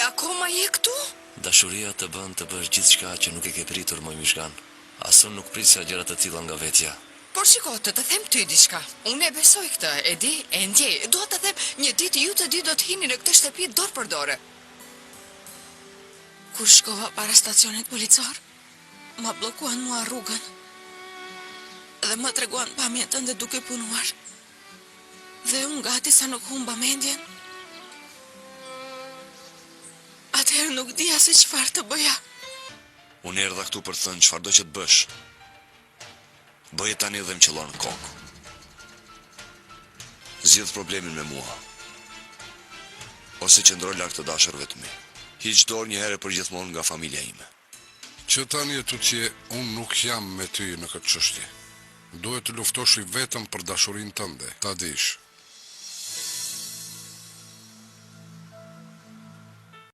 akoma je këtu? Dashuria të bën të bësh gjithçka që nuk e ke pritur, moj Mishkan. Asun nuk prisja gjëra të tilla nga vetja. Por shiko, të them ty diçka. Unë e besoj këtë, e di, e ndjej. Dua të them, një ditë ju të dy do të hini në këtë shtëpi dorë për dorë. Kur shkova para stacionit policor, ma blokuan mua rrugën dhe më treguan pamjen tënde duke punuar. Dhe unë gati sa nuk humba mendjen. Atëherë nuk dija se çfarë të bëja. Unë erdha këtu për të thënë çfarëdo që të bësh. Bëje tani dhe më qëllon kokë. Zgjidh problemin me mua. Ose qëndro larg të dashurve të mi. Hiq dorë një herë për gjithmonë nga familja ime. Që tani e Tutie, unë nuk jam me ty në këtë çështje. Duhet të luftosh vetëm për dashurinë tënde, ta dish.